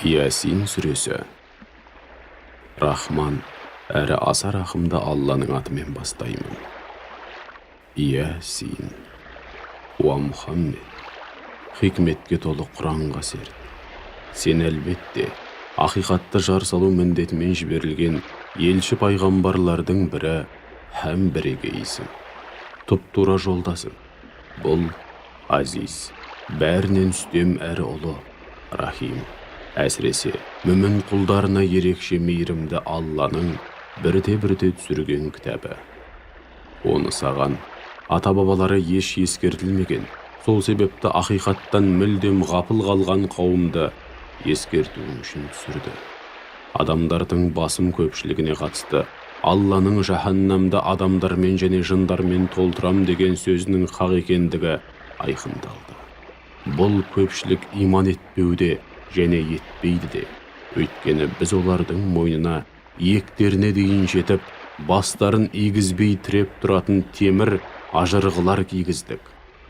Ясин сүресі. Рахман, әрі аса рахымды Алланың атымен бастаймын. Ясин. Уа Мұхаммед, хикметке толы Құранға серт. Сен әлбетте, ақиқатты жар салу міндетімен жіберілген елші пайғамбарлардың бірі һәм бірегейсің. Тұп-тура жолдасың. Бұл азиз, бәрінен үстем әрі ұлы, рахим. Әсіресе, мүмін құлдарына ерекше мейірімді Алланың бірте-бірте түсірген кітабы. Оны саған ата-бабалары еш ескертілмеген, сол себепті ақиқаттан мүлдем ғапыл қалған қауымды ескертуің үшін түсірді. Адамдардың басым көпшілігіне қатысты Алланың жаһаннамда адамдармен және жындармен толтырам деген сөзінің хақ екендігі айқындалды. Бұл көпшілік иман етпеуде және етпейді де. Өйткені біз олардың мойнына иектеріне дейін жетіп, бастарын игізбей тіреп тұратын темір ажырғылар кигіздік.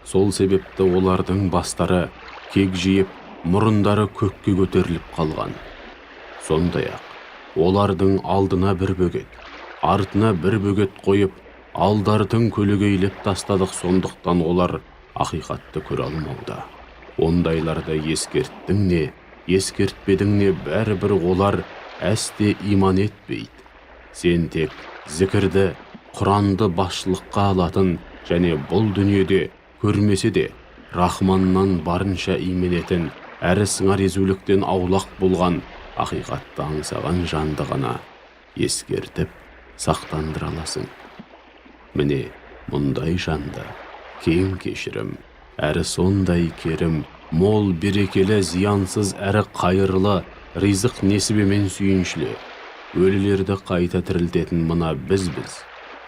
Сол себепті олардың бастары кек жиып, мұрындары көкке көтеріліп қалған. Сондай-ақ, олардың алдына бір бөгет, артына бір бөгет қойып, алдардың көлегейлеп тастадық, сондықтан олар ақиқатты көре алмауда. Ондайларды ескерттің не, ескертпедің не, бәрібір олар әсте иман етпейді. Сен тек зікірді, Құранды басшылыққа алатын және бұл дүниеде көрмесе де Рахманнан барынша именетін, әрі сыңар езуліктен аулақ болған, ақиқатты аңсаған жанды ғана ескертіп сақтандыра аласың. Міне, мұндай жанды кең кешірім, әрі сондай керім, мол берекелі, зиянсыз әрі қайырлы, ризық несібемен сүйіншілі, өлілерді қайта тірілтетін мына бізбіз.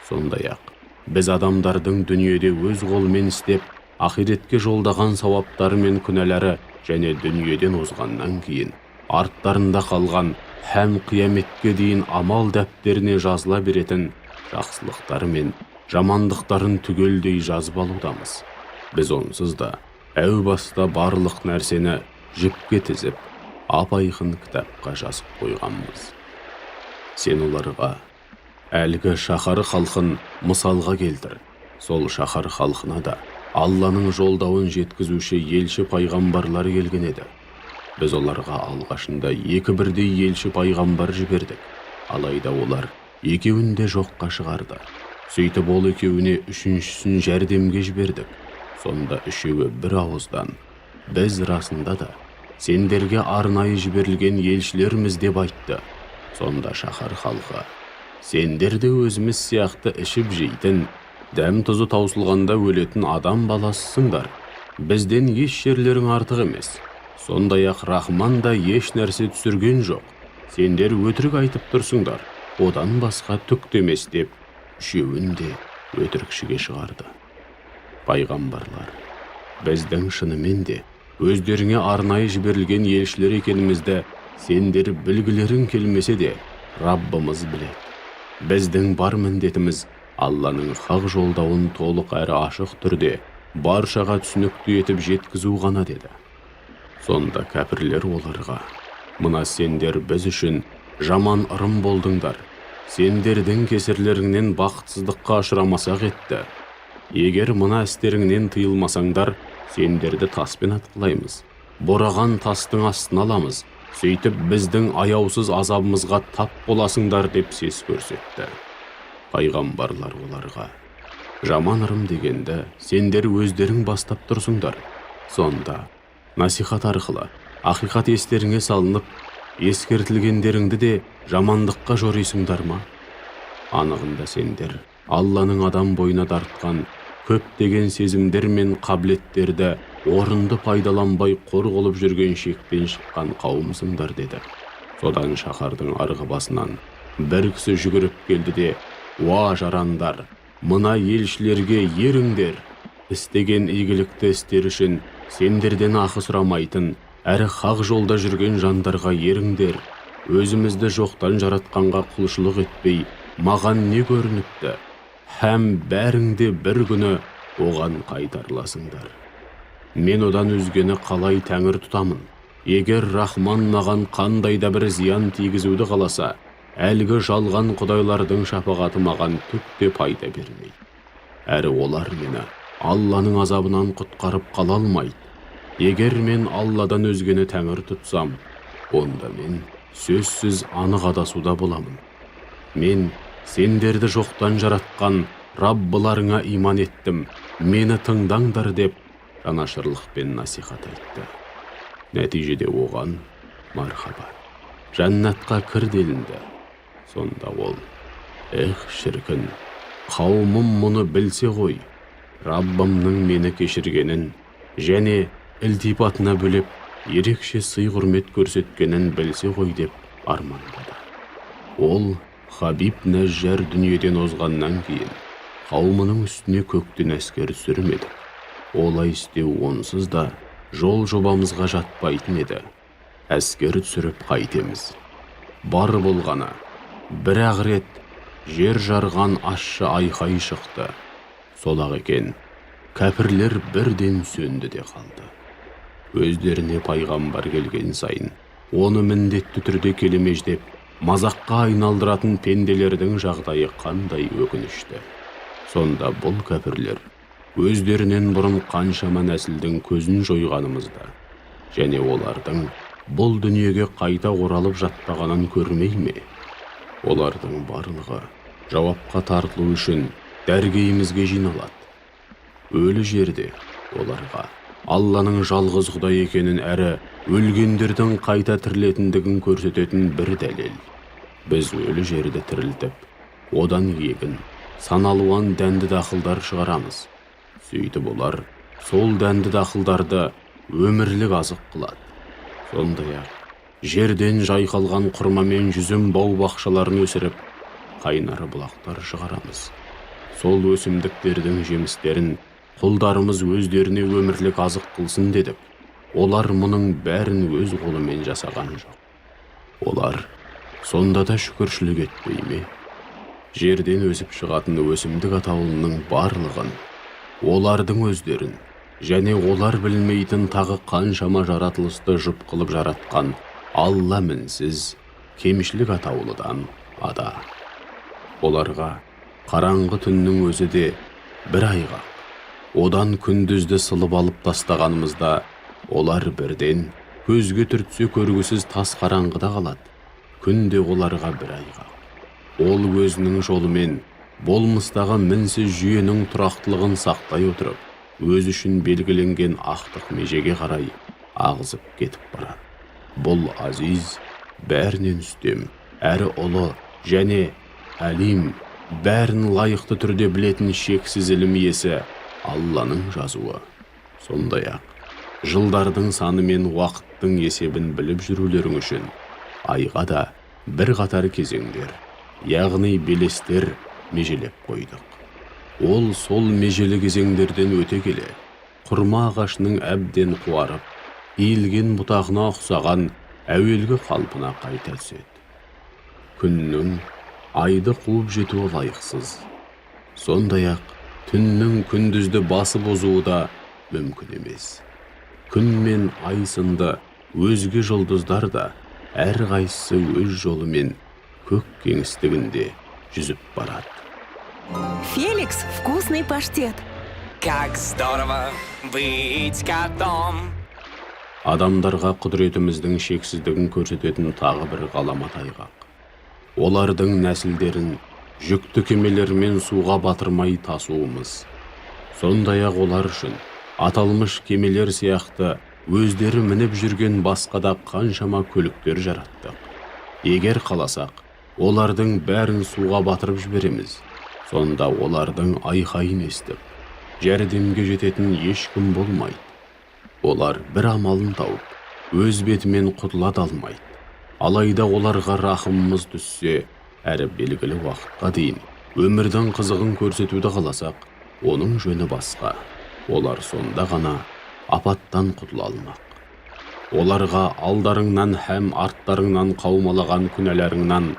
Сондай-ақ, біз адамдардың дүниеде өз қолмен істеп, ақиретке жолдаған сауаптары мен күнәлары және дүниеден озғаннан кейін арттарында қалған һәм қияметке дейін амал дәптеріне жазыла беретін жақсылықтары мен жамандықтарын түгелдей жазып алудамыз. Біз онсыз да әу баста барлық нәрсені жіпке тізіп, ап-айқын кітапқа жазып қойғанбыз. Сен оларға әлгі шаһар халқын мысалға келтір. Сол шаһар халқына да Алланың жолдауын жеткізуші елші пайғамбарлар келген еді. Біз оларға алғашында екі бірдей елші пайғамбар жібердік. Алайда олар екеуін де жоққа шығарды. Сөйтіп ол екеуіне үшіншісін жәрдемге жібердік. Сонда үшеуі бір ауыздан: біз расында да сендерге арнайы жіберілген елшілерміз деп айтты. Сонда шаһар халқы: сендер де өзіміз сияқты ішіп жейтін, дәм тұзы таусылғанда өлетін адам баласысыңдар. Бізден еш жерлерің артық емес. Сондай-ақ Рахман да еш нәрсе түсірген жоқ. Сендер өтірік айтып тұрсыңдар, одан басқа түк демес деп, үшеуін де өтірікшіге шығарды. Пайғамбарлар, біздің шынымен де өздеріңе арнайы жіберілген елшілер екенімізді сендер білгілерің келмесе де Раббымыз біледі. Біздің бар міндетіміз Алланың хақ жолдауын толық әрі ашық түрде баршаға түсінікті етіп жеткізу ғана деді. Сонда кәпірлер оларға: мына сендер біз үшін жаман ырым болдыңдар. Сендердің кесірлеріңнен бақытсыздыққа ұшырамасақ етті. Егер мына істеріңнен тыйылмасаңдар, сендерді таспен атқылаймыз. Бораған тастың астына аламыз. Сөйтіп біздің аяусыз азабымызға тап боласыңдар деп сес көрсетті. Пайғамбарлар оларға: жаман ырым дегенді сендер өздерің бастап тұрсыңдар. Сонда насихат арқылы ақиқат естеріңе салынып, ескертілгендеріңді де жамандыққа жорисыңдар ма? Анығында сендер Алланың адам бойына тартқан көптеген сезімдер мен қабілеттерді орынды пайдаланбай қор қылып жүрген шектен шыққан қауымсыңдар деді. Содан шаһардың арғы басынан бір кісі жүгіріп келді де: уа жарандар, мына елшілерге еріңдер. Істеген игілікті істер үшін сендерден ақы сұрамайтын, әрі хақ жолда жүрген жандарға еріңдер. Өзімізді жоқтан жаратқанға құлшылық етпей, маған не көрініпті? Һәм бәріңде бір күні оған қайтарыласыңдар. Мен одан өзгені қалай тәңір тұтамын? егер Рахман маған қандай да бір зиян тигізуді қаласа, әлгі жалған құдайлардың шапағаты маған түк те пайда бермейді. Әрі олар мені Алланың азабынан құтқарып қала алмайды. Егер мен Алладан өзгені тәңір тұтсам, онда мен сөзсіз анық адасуда боламын. Мен сендерді жоқтан жаратқан Раббыларыңа иман еттім, мені тыңдаңдар деп жанашырлықпен насихат айтты. Нәтижеде оған мархабат, жәннатқа кір делінді. Сонда ол, «Эх, шіркін, қауымым мұны білсе ғой, Раббымның мені кешіргенін және ілтипатына бөлеп ерекше сый құрмет көрсеткенін білсе ғой» деп армандады. Ол Хабиб Нәжжар дүниеден озғаннан кейін қауымының үстіне көктен әскер түсірмеді. Олай істеу онсыз да жол жобамызға жатпайтын еді. Әскер түсіріп қайтеміз. Бар болғаны бір-ақ рет жер жарған ащы айқай шықты. Сол-ақ екен, кәпірлер бірден сөнді де қалды. Өздеріне пайғамбар келген сайын, оны міндетті түрде келемеждеп, мазаққа айналдыратын пенделердің жағдайы қандай өкінішті. Сонда бұл кәпірлер өздерінен бұрын қаншама нәсілдің көзін жойғанымызда, және олардың бұл дүниеге қайта оралып жатпағанын көрмей ме? Олардың барлығы жауапқа тартылу үшін дәргейімізге жиналады. Өлі жерде оларға Алланың жалғыз Құдай екенін әрі өлгендердің қайта тірілетіндігін көрсететін бір дәлел. Біз өлі жерді тірілтіп, одан егін, саналуан дәнді дақылдар шығарамыз. Сөйтіп олар сол дәнді дақылдарды өмірлік азық қылады. Сондай-ақ жерден жайқалған құрма мен жүзім бау-бақшаларын өсіріп, қайнары бұлақтар шығарамыз. Сол өсімдіктердің жемістерін құлдарымыз өздеріне өмірлік азық қылсын дедік. Олар мұның бәрін өз қолымен жасаған жоқ. Олар сонда да шүкіршілік етпей ме? Жерден өсіп шығатын өсімдік атаулының барлығын, олардың өздерін және олар білмейтін тағы қаншама жаратылысты жұп қылып жаратқан Алла мінсіз кемшілік атаулыдан ада. Оларға қараңғы түннің өзі де бір айға, одан күндізді сылып алып тастағанымызда, олар бірден көзге түртсе көргісіз тас қараңғыда қалады. Күнде оларға бір айға. Ол өзінің жолымен болмыстағы мінсіз жүйенің тұрақтылығын сақтай отырып, өз үшін белгіленген ақтық межеге қарай ағызып кетіп барады. Бұл азиз, бәрінен үстем, әрі ұлы және әлим, бәрін лайықты түрде білетін шексіз ілім иесі Алланың жазуы. Сондай-ақ, жылдардың саны мен уақыттың есебін біліп жүрулерің үшін айға да бір қатар кезеңдер, яғни белестер межелеп қойдық. Ол сол межелі кезеңдерден өте келе, құрма ағашының әбден қуарып, иілген бұтағына ұқсаған әуелгі қалпына қайта түседі. Күннің айды қуып жетуі лайықсыз. Сондай-ақ, түннің күндізді басып озуы да мүмкін емес. Күн мен ай сынды өзге жұлдыздар да әрқайсысы өз жолымен көк кеңістігінде жүзіп барады. Феликс, вкусный паштет. Как здорово быть котом. Адамдарға құдіретіміздің шексіздігін көрсететін тағы бір ғаламат айғақ. Олардың нәсілдерін жүкті кемелермен суға батырмай тасуымыз. Сондай-ақ олар үшін аталмыш кемелер сияқты өздері мініп жүрген басқа да қаншама көліктер жараттық. Егер қаласақ, олардың бәрін суға батырып жібереміз. Сонда олардың айқайын естіп, жәрдемге жететін ешкім болмайды. Олар бір амалын тауып, өз бетімен құтыла алмайды. Алайда оларға рахымымыз түссе, әрі белгілі уақытқа дейін өмірдің қызығын көрсетуді қаласақ, оның жөні басқа. Олар сонда ғана апаттан құтыла алмақ. Оларға алдарыңнан һәм арттарыңнан қаумалаған күнәларыңнан,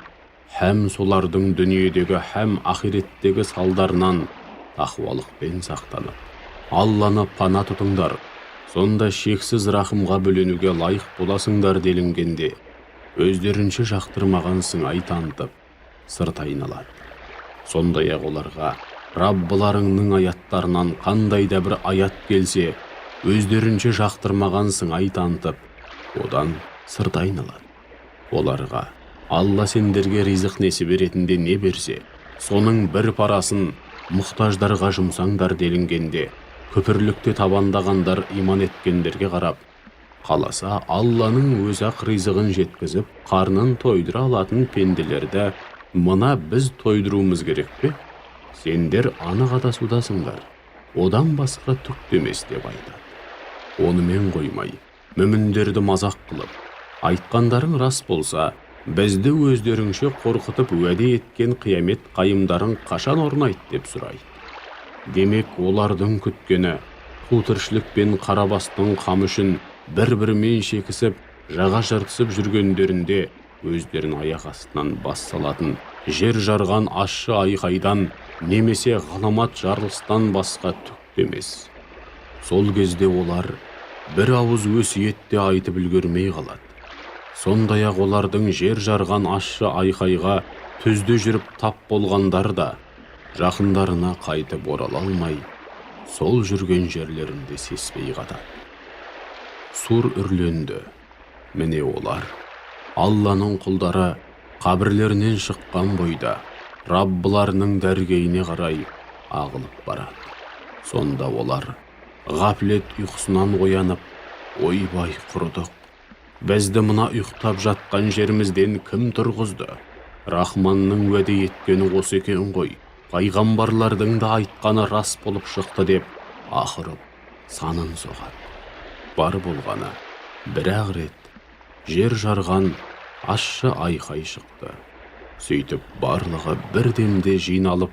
һәм солардың дүниедегі һәм ақиреттегі салдарынан тақуалықпен сақтанып, Алланы пана тұтыңдар. сонда шексіз рахымға бөленуге лайық боласыңдар делінгенде, өздерінше жақтырмаған сыңай танытып, сырт айналады. Сондай-ақ оларға Раббыларыңның аяттарынан қандай да бір аят келсе, өздерінше жақтырмаған сыңай танытып, одан сырт айналады. Оларға Алла сендерге ризық несібе ретінде не берсе, соның бір парасын мұқтаждарға жұмсаңдар делінгенде, күпірлікте табандағандар иман еткендерге қарап, қаласа Алланың өзі-ақ ризығын жеткізіп, қарнын тойдыра алатын пенделерді мына біз тойдыруымыз керек пе? Сендер анық адасудасыңдар, одан басқа түк демес деп айтады. Онымен қоймай, мүміндерді мазақ қылып, айтқандарың рас болса, бізді өздеріңше қорқытып уәде еткен қиямет қайымдарың қашан орнайды деп сұрайды. Демек, олардың күткені қу тіршілік пен қарабастың қамы үшін бір-бірімен шекісіп, жаға жыртысып жүргендерінде өздерін аяқ астынан бас салатын жер жарған ащы айқайдан немесе ғаламат жарылыстан басқа түк емес. Сол кезде олар бір ауыз өсиетте айтып үлгермей қалады. Сондай-ақ олардың жер жарған ащы айқайға түзде жүріп тап болғандар да жақындарына қайтып орала алмай, сол жүрген жерлерінде сеспей қатады. Сур үрленді. Міне олар Алланың құлдары қабірлерінен шыққан бойда Раббыларының дәргейіне қарай ағылып барады. Сонда олар ғафлет ұйқысынан оянып, ойбай құрыдық. Бізді мына ұйықтап жатқан жерімізден кім тұрғызды? Рахманның уәде еткені осы екен ғой. Пайғамбарлардың да айтқаны рас болып шықты деп ақырып, санын соғады. Бар болғаны бір-ақ рет жер жарған ащы айқай шықты. Сөйтіп барлығы бір демде жиналып,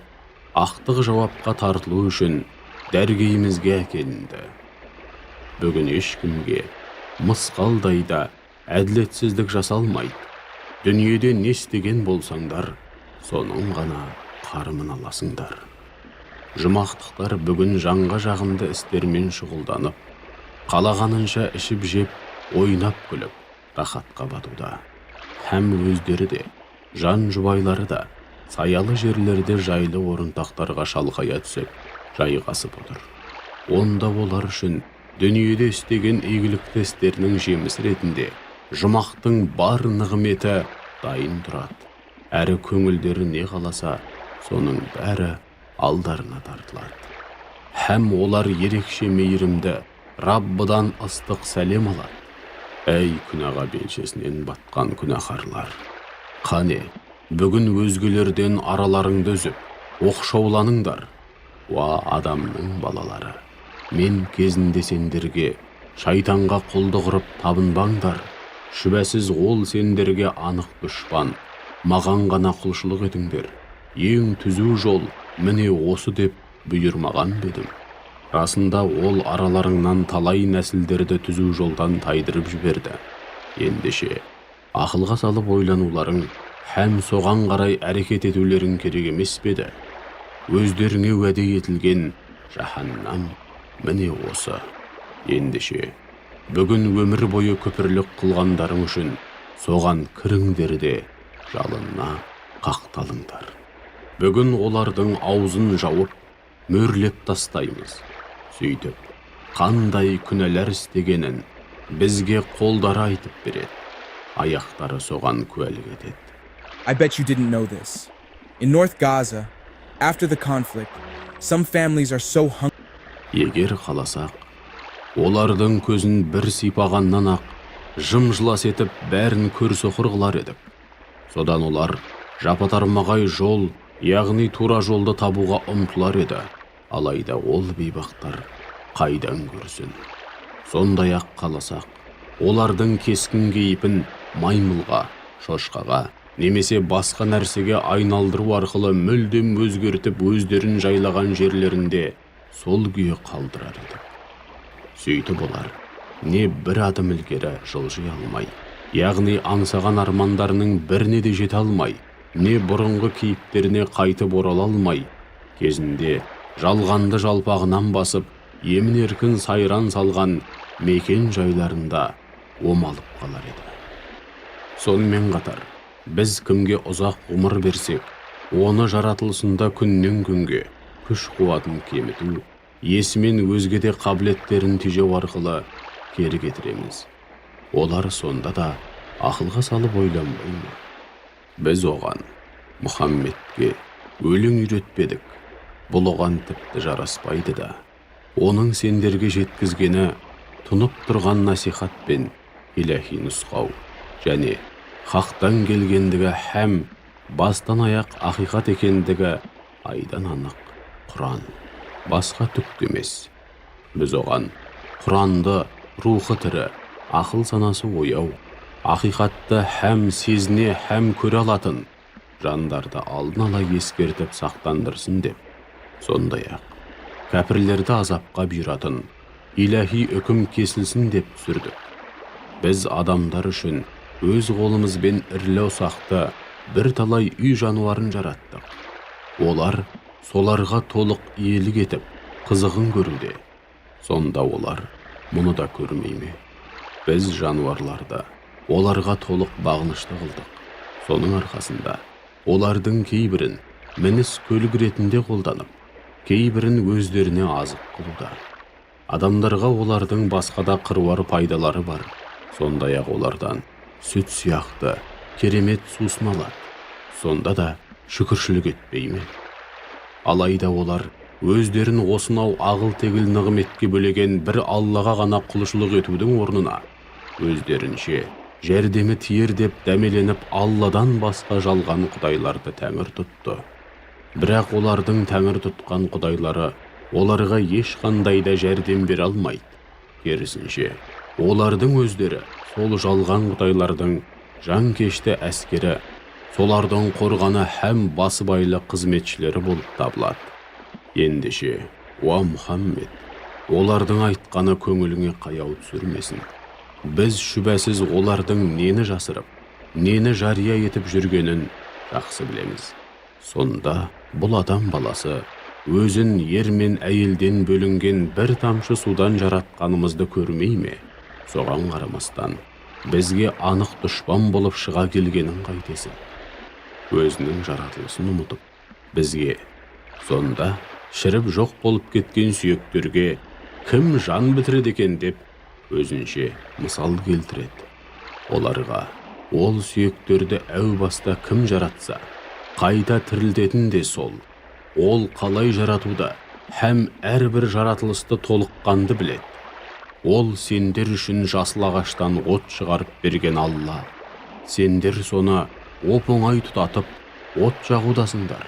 ақтық жауапқа тартылу үшін дәргейімізге әкелінді. Бүгін ешкімге мысқалдай да әділетсіздік жасалмайды. Дүниеде не істеген болсаңдар, соның ғана қарымын аласыңдар. Жұмақтықтар бүгін жанға жағымды істермен шұғылданып, қалағанынша ішіп жеп, ойнап күліп, рахатқа батуда. Һәм өздері де, жан жұбайлары да саялы жерлерде жайлы орынтақтарға шалқая түсіп, жайғасып отыр. Онда олар үшін дүниеде істеген игілікті істерінің жемісі ретінде жұмақтың бар нығметі дайын тұрады. Әрі көңілдері не қаласа, соның бәрі алдарына тартылады. Һәм олар ерекше мейірімді Раббыдан ыстық сәлем алады. Әй күнәға белшесінен батқан күнәһарлар! Қане, бүгін өзгелерден араларыңды үзіп, оқшауланыңдар. Уа адамның балалары! Мен кезінде сендерге шайтанға құлдық ұрып табынбаңдар. Шүбәсіз ол сендерге анық дұшпан. Маған ғана құлшылық етіңдер. Ең түзу жол міне осы деп бұйырмаған бедім. Расында ол араларыңнан талай нәсілдерді түзу жолдан тайдырып жіберді. Ендеше, ақылға салып ойлануларың һәм соған қарай әрекет етулерің керек емес пе еді? Өздеріңе уәде етілген жаһаннам міне осы. Ендеше, бүгін өмір бойы күпірлік қылғандарың үшін соған кіріңдер де жалынна қақталыңдар. Бүгін олардың аузын жауып, мөрлеп тастаймыз. Сөйтіп, қандай күнәлар істегенін бізге қолдары айтып береді. Аяқтары соған куәлік етеді. I bet you didn't know this. In North Gaza, after the conflict, some families are so hungry. Егер қаласақ, олардың көзін бір сипағаннан ақ, жым-жылас етіп бәрін көрсоқыр қылар едік. Содан олар жапа-тармағай жол, яғни тура жолды табуға ұмтылар еді. Алайда ол бейбақтар қайдан көрсін. Сондай-ақ қаласақ, олардың кескін кейпін маймылға, шошқаға, немесе басқа нәрсеге айналдыру арқылы мүлдем өзгертіп өздерін жайлаған жерлерінде сол күйі қалдырар еді. Сөйтіп олар не бір адым ілгері жылжи алмай, яғни аңсаған армандарының біріне де жете алмай, не бұрынғы кейіптеріне қайтып орала алмай, кезінде жалғанды жалпағынан басып, емін-еркін сайран салған мекен жайларында омалып қалар еді. Сонымен қатар, біз кімге ұзақ ғұмыр берсек, оны жаратылысында күннен күнге күш қуатын кеміту, есімен өзге де қабілеттерін тежеу арқылы кері кетіреміз. Олар сонда да ақылға салып ойланбай ма? Біз оған, Мұхаммедке, өлең үйретпедік. Бұл оған тіпті жараспайды да. Оның сендерге жеткізгені тұнып тұрған насихат пен иләһи нұсқау, және хақтан келгендігі һәм бастан аяқ ақиқат екендігі айдан анық Құран, басқа түк емес. Біз оған Құранды рухы тірі, ақыл санасы ояу, ақиқатты һәм сезіне һәм көре алатын жандарды алдын ала ескертіп сақтандырсын деп, сондай-ақ кәпірлерді азапқа бұйыратын иләһи үкім кесілсін деп түсірдік. Біз адамдар үшін өз қолымызбен ірілі ұсақты бір талай үй жануарын жараттық. Олар соларға толық иелік етіп, қызығын көруде. Сонда олар мұны да көрмей ме? Біз жануарларды оларға толық бағынышты қылдық. Соның арқасында олардың кейбірін мініс көлік ретінде қолданып, кейбірін өздеріне азық қылуда. Адамдарға олардың басқада қыруар пайдалары бар. Сондай-ақ олардан сүт сияқты керемет сусын алады. Сонда да шүкіршілік етпей ме? Алайда олар өздерін осынау ағыл-тегіл нығметке бөлеген бір Аллаға ғана құлшылық етудің орнына, өздерінше жәрдемі тиер деп дәмеленіп Алладан басқа жалған құдайларды тәңір тұтты. Бірақ олардың тәңір тұтқан құдайлары оларға ешқандай да жәрдем бере алмайды. Керісінше, олардың өздері сол жалған құдайлардың жанкешті әскері, солардың қорғаны һәм басыбайлы қызметшілері болып табылады. Ендеше, уа Мұхаммед, олардың айтқаны көңіліңе қаяу түсірмесін. Біз шүбәсіз олардың нені жасырып, нені жария етіп жүргенін жақсы білеміз. Сонда бұл адам баласы өзін ер мен әйелден бөлінген бір тамшы судан жаратқанымызды көрмей ме? Соған қарамастан, бізге анық дұшпан болып шыға келгенін қайтесің. Өзінің жаратылысын ұмытып, бізге сонда шіріп жоқ болып кеткен сүйектерге кім жан бітіреді екен деп өзінше мысал келтіреді. Оларға ол сүйектерді әу баста кім жаратса, қайта тірілтетін де сол. Ол қалай жаратуда һәм әрбір жаратылысты толыққанды біледі. Ол сендер үшін жасыл ағаштан от шығарып берген Алла. Сендер соны оп-оңай тұтатып, от жағудасыңдар.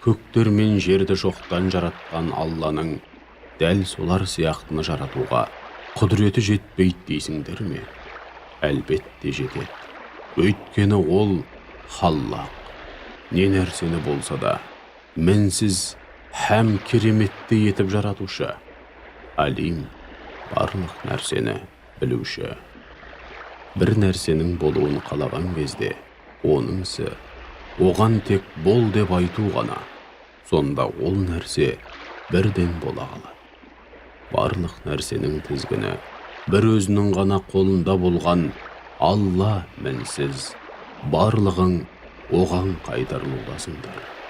Көктер мен жерді жоқтан жаратқан Алланың дәл солар сияқтыны жаратуға құдіреті жетпейді дейсіңдер ме? Әлбетте жетеді. Өйткені ол Халлақ. Не нәрсені болса да мінсіз һәм кереметті етіп жаратушы. Алим, барлық нәрсені білуші. Бір нәрсенің болуын қалаған кезде, оның ісі оған тек бол деп айту ғана. Сонда ол нәрсе бірден бола қалады. Барлық нәрсенің тізгіні бір өзінің ғана қолында болған Алла мінсіз, барлығың оған қайтарылудасыңдар.